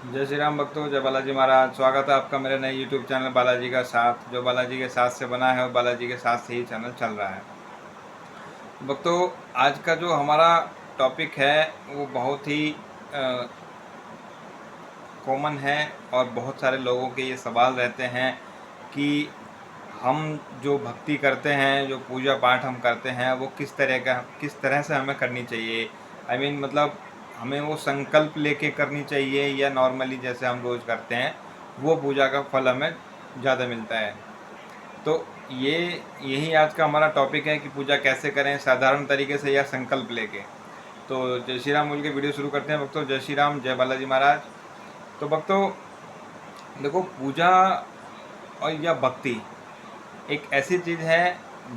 जय श्री राम भक्तों, जय बालाजी महाराज। स्वागत है आपका मेरे नए यूट्यूब चैनल बालाजी का साथ। जो बालाजी के साथ से बना है और बालाजी के साथ से ही चैनल चल रहा है। भक्तों, आज का जो हमारा टॉपिक है वो बहुत ही कॉमन है और बहुत सारे लोगों के ये सवाल रहते हैं कि हम जो भक्ति करते हैं, जो पूजा पाठ हम करते हैं, वो किस तरह से हमें करनी चाहिए। मतलब हमें वो संकल्प लेके करनी चाहिए या नॉर्मली जैसे हम रोज़ करते हैं वो पूजा का फल हमें ज़्यादा मिलता है। तो ये यही आज का हमारा टॉपिक है कि पूजा कैसे करें, साधारण तरीके से या संकल्प लेके। तो जय श्री राम बोल के वीडियो शुरू करते हैं भक्तों। जय श्री राम, जय बालाजी महाराज। तो भक्तों देखो, पूजा और या भक्ति एक ऐसी चीज़ है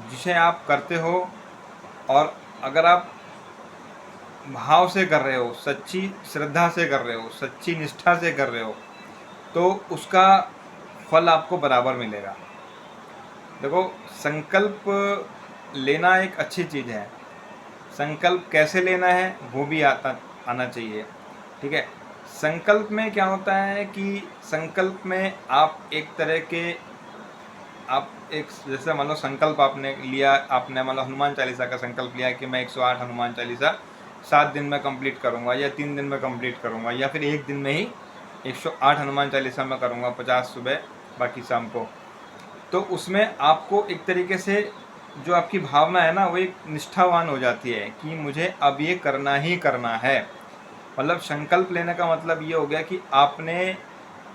जिसे आप करते हो, और अगर आप भाव से कर रहे हो, सच्ची श्रद्धा से कर रहे हो, सच्ची निष्ठा से कर रहे हो, तो उसका फल आपको बराबर मिलेगा। देखो, संकल्प लेना एक अच्छी चीज़ है। संकल्प कैसे लेना है वो भी आना चाहिए। ठीक है। संकल्प में क्या होता है कि संकल्प में आप एक तरह के आप एक जैसे मान लो संकल्प आपने लिया, आपने मान लो हनुमान चालीसा का संकल्प लिया कि मैं 108 हनुमान चालीसा 7 दिन में कंप्लीट करूँगा, या 3 दिन में कंप्लीट करूँगा, या फिर एक दिन में ही 108 हनुमान चालीसा में करूँगा, 50 सुबह बाकी शाम को। तो उसमें आपको एक तरीके से जो आपकी भावना है ना, वो एक निष्ठावान हो जाती है कि मुझे अब ये करना ही करना है। मतलब संकल्प लेने का मतलब ये हो गया कि आपने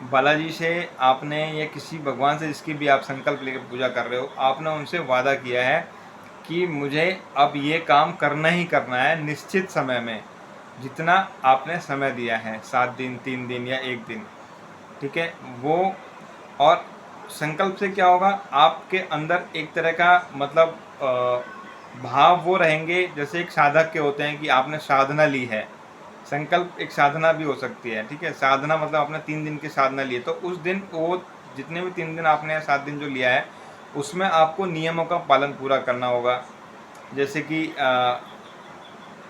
बालाजी से, आपने या किसी भगवान से जिसकी भी आप संकल्प लेकर पूजा कर रहे हो, आपने उनसे वादा किया है कि मुझे अब ये काम करना ही करना है निश्चित समय में, जितना आपने समय दिया है, 7 दिन, 3 दिन या 1 दिन। ठीक है वो। और संकल्प से क्या होगा, आपके अंदर एक तरह का मतलब भाव वो रहेंगे जैसे एक साधक के होते हैं कि आपने साधना ली है। संकल्प एक साधना भी हो सकती है। ठीक है। साधना मतलब आपने 3 दिन की साधना ली है, तो उस दिन वो जितने भी 3 दिन आपने 7 दिन जो लिया है, उसमें आपको नियमों का पालन पूरा करना होगा। जैसे कि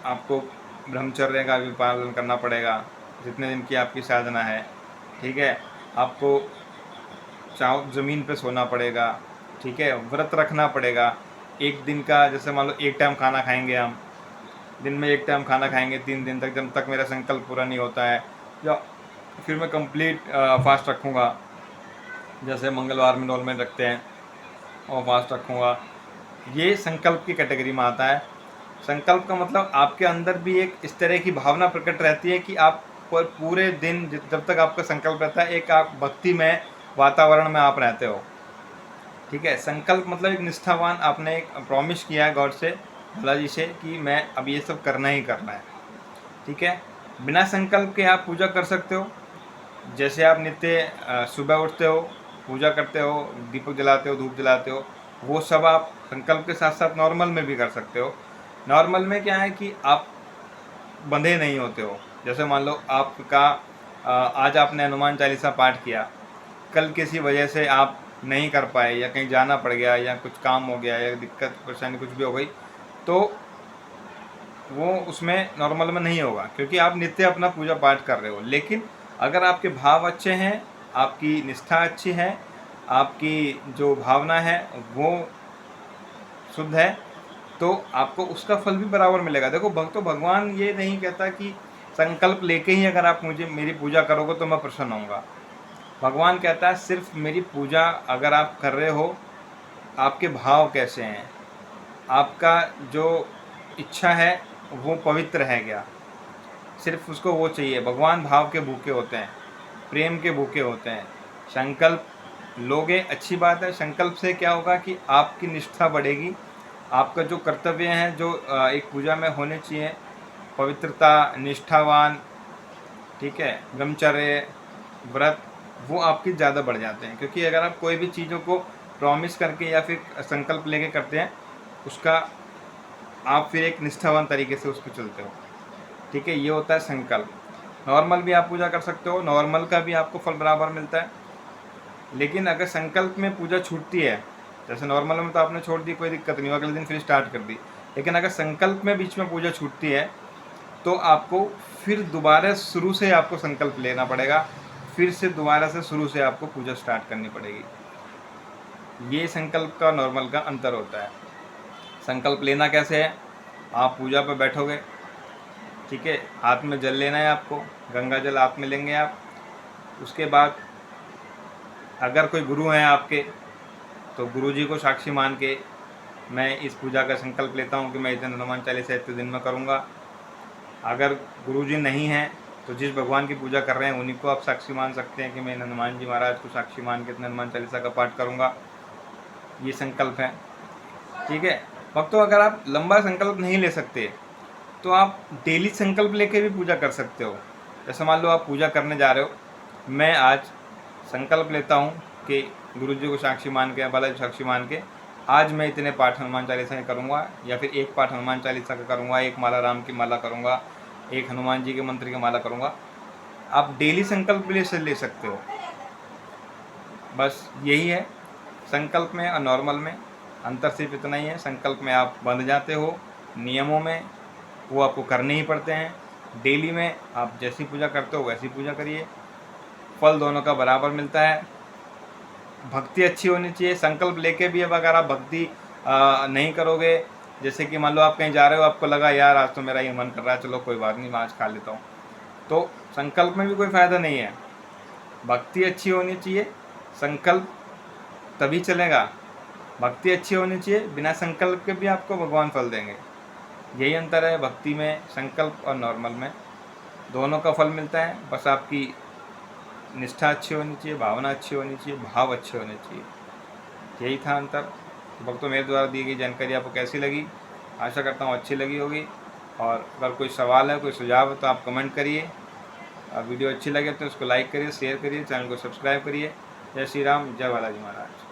आपको ब्रह्मचर्य का भी पालन करना पड़ेगा जितने दिन की आपकी साधना है। ठीक है। आपको ज़मीन पे सोना पड़ेगा। ठीक है। व्रत रखना पड़ेगा। एक दिन का जैसे मान लो एक टाइम खाना खाएंगे, हम दिन में एक टाइम खाना खाएंगे 3 दिन तक, जब तक मेरा संकल्प पूरा नहीं होता है, या फिर मैं कंप्लीट फास्ट रखूँगा। जैसे मंगलवार में नॉर्मल रखते हैं और फास्ट रखूँगा। ये संकल्प की कैटेगरी में आता है। संकल्प का मतलब आपके अंदर भी एक इस तरह की भावना प्रकट रहती है कि आप पूरे दिन जब तक आपका संकल्प रहता है, एक आप भक्ति में वातावरण में आप रहते हो। ठीक है। संकल्प मतलब एक निष्ठावान, आपने एक प्रॉमिस किया है गॉड से, बालाजी से, कि मैं अब ये सब करना ही करना है। ठीक है। बिना संकल्प के आप पूजा कर सकते हो। जैसे आप नित्य सुबह उठते हो, पूजा करते हो, दीपक जलाते हो, धूप जलाते हो, वो सब आप संकल्प के साथ साथ नॉर्मल में भी कर सकते हो। नॉर्मल में क्या है कि आप बंधे नहीं होते हो। जैसे मान लो आपका आज आपने हनुमान चालीसा पाठ किया, कल किसी वजह से आप नहीं कर पाए, या कहीं जाना पड़ गया, या कुछ काम हो गया, या दिक्कत परेशानी कुछ भी हो गई, तो वो उसमें नॉर्मल में नहीं होगा, क्योंकि आप नित्य अपना पूजा पाठ कर रहे हो। लेकिन अगर आपके भाव अच्छे हैं, आपकी निष्ठा अच्छी है, आपकी जो भावना है वो शुद्ध है, तो आपको उसका फल भी बराबर मिलेगा। देखो भक्तों, भगवान ये नहीं कहता कि संकल्प लेके ही अगर आप मुझे मेरी पूजा करोगे तो मैं प्रसन्न होऊंगा। भगवान कहता है सिर्फ मेरी पूजा अगर आप कर रहे हो, आपके भाव कैसे हैं, आपका जो इच्छा है वो पवित्र है क्या, सिर्फ उसको वो चाहिए। भगवान भाव के भूखे होते हैं, प्रेम के भूखे होते हैं। संकल्प लोगे अच्छी बात है। संकल्प से क्या होगा कि आपकी निष्ठा बढ़ेगी, आपका जो कर्तव्य हैं जो एक पूजा में होने चाहिए, पवित्रता, निष्ठावान, ठीक है, ब्रह्मचर्य, व्रत, वो आपके ज़्यादा बढ़ जाते हैं। क्योंकि अगर आप कोई भी चीज़ों को प्रॉमिस करके या फिर संकल्प लेके करते हैं, उसका आप फिर एक निष्ठावान तरीके से उस पर चलते हो। ठीक है। ये होता है संकल्प। नॉर्मल भी आप पूजा कर सकते हो, नॉर्मल का भी आपको फल बराबर मिलता है। लेकिन अगर संकल्प में पूजा छूटती है, जैसे नॉर्मल में तो आपने छोड़ दी, कोई दिक्कत नहीं, अगले दिन फिर स्टार्ट कर दी। लेकिन अगर संकल्प में बीच में पूजा छूटती है, तो आपको फिर दोबारा शुरू से आपको संकल्प लेना पड़ेगा, फिर से दोबारा से शुरू से आपको पूजा स्टार्ट करनी पड़ेगी। ये संकल्प का नॉर्मल का अंतर होता है। संकल्प लेना कैसे है, आप पूजा पर बैठोगे, ठीक है, हाथ में जल लेना है आपको, गंगा जल हाथ में लेंगे आप। उसके बाद अगर कोई गुरु हैं आपके तो गुरु जी को साक्षी मान के मैं इस पूजा का संकल्प लेता हूँ कि मैं इतने हनुमान चालीसा इतने दिन में करूँगा। अगर गुरु जी नहीं हैं तो जिस भगवान की पूजा कर रहे हैं उन्हीं को आप साक्षी मान सकते हैं कि मैं हनुमान जी महाराज को साक्षी मान के इतने हनुमान चालीसा का पाठ करूँगा। ये संकल्प है, ठीक है। भक्तों, अगर आप लंबा संकल्प नहीं ले सकते तो आप डेली संकल्प लेके भी पूजा कर सकते हो। जैसे मान लो आप पूजा करने जा रहे हो, मैं आज संकल्प लेता हूँ कि गुरु जी को साक्षी मान के, बालाजी साक्षी मान के आज मैं इतने पाठ हनुमान चालीसा के करूँगा, या फिर एक पाठ हनुमान चालीसा का करूँगा, एक माला राम की माला करूँगा, एक हनुमान जी के मंत्र की माला करूँगा। आप डेली संकल्प ले सकते हो। बस यही है संकल्प में और नॉर्मल में अंतर सिर्फ इतना ही है। संकल्प में आप बंध जाते हो, नियमों में वो आपको करने ही पड़ते हैं। डेली में आप जैसी पूजा करते हो वैसी पूजा करिए, फल दोनों का बराबर मिलता है। भक्ति अच्छी होनी चाहिए। संकल्प लेके भी अब अगर आप भक्ति नहीं करोगे, जैसे कि मान लो आप कहीं जा रहे हो, आपको लगा यार आज तो मेरा ये मन कर रहा है, चलो कोई बात नहीं मैं आज खा लेता हूँ, तो संकल्प में भी कोई फ़ायदा नहीं है। भक्ति अच्छी होनी चाहिए, संकल्प तभी चलेगा। भक्ति अच्छी होनी चाहिए, बिना संकल्प के भी आपको भगवान फल देंगे। यही अंतर है भक्ति में, संकल्प और नॉर्मल में, दोनों का फल मिलता है। बस आपकी निष्ठा अच्छी होनी चाहिए, भावना अच्छी होनी चाहिए, भाव अच्छे होने चाहिए। यही था अंतर। तो भक्तों, मेरे द्वारा दी गई जानकारी आपको कैसी लगी? आशा करता हूँ अच्छी लगी होगी। और अगर कोई सवाल है, कोई सुझाव है तो आप कमेंट करिए। वीडियो अच्छी लगे तो उसको लाइक करिए, शेयर करिए, चैनल को सब्सक्राइब करिए। जय श्री राम, जय बालाजी महाराज।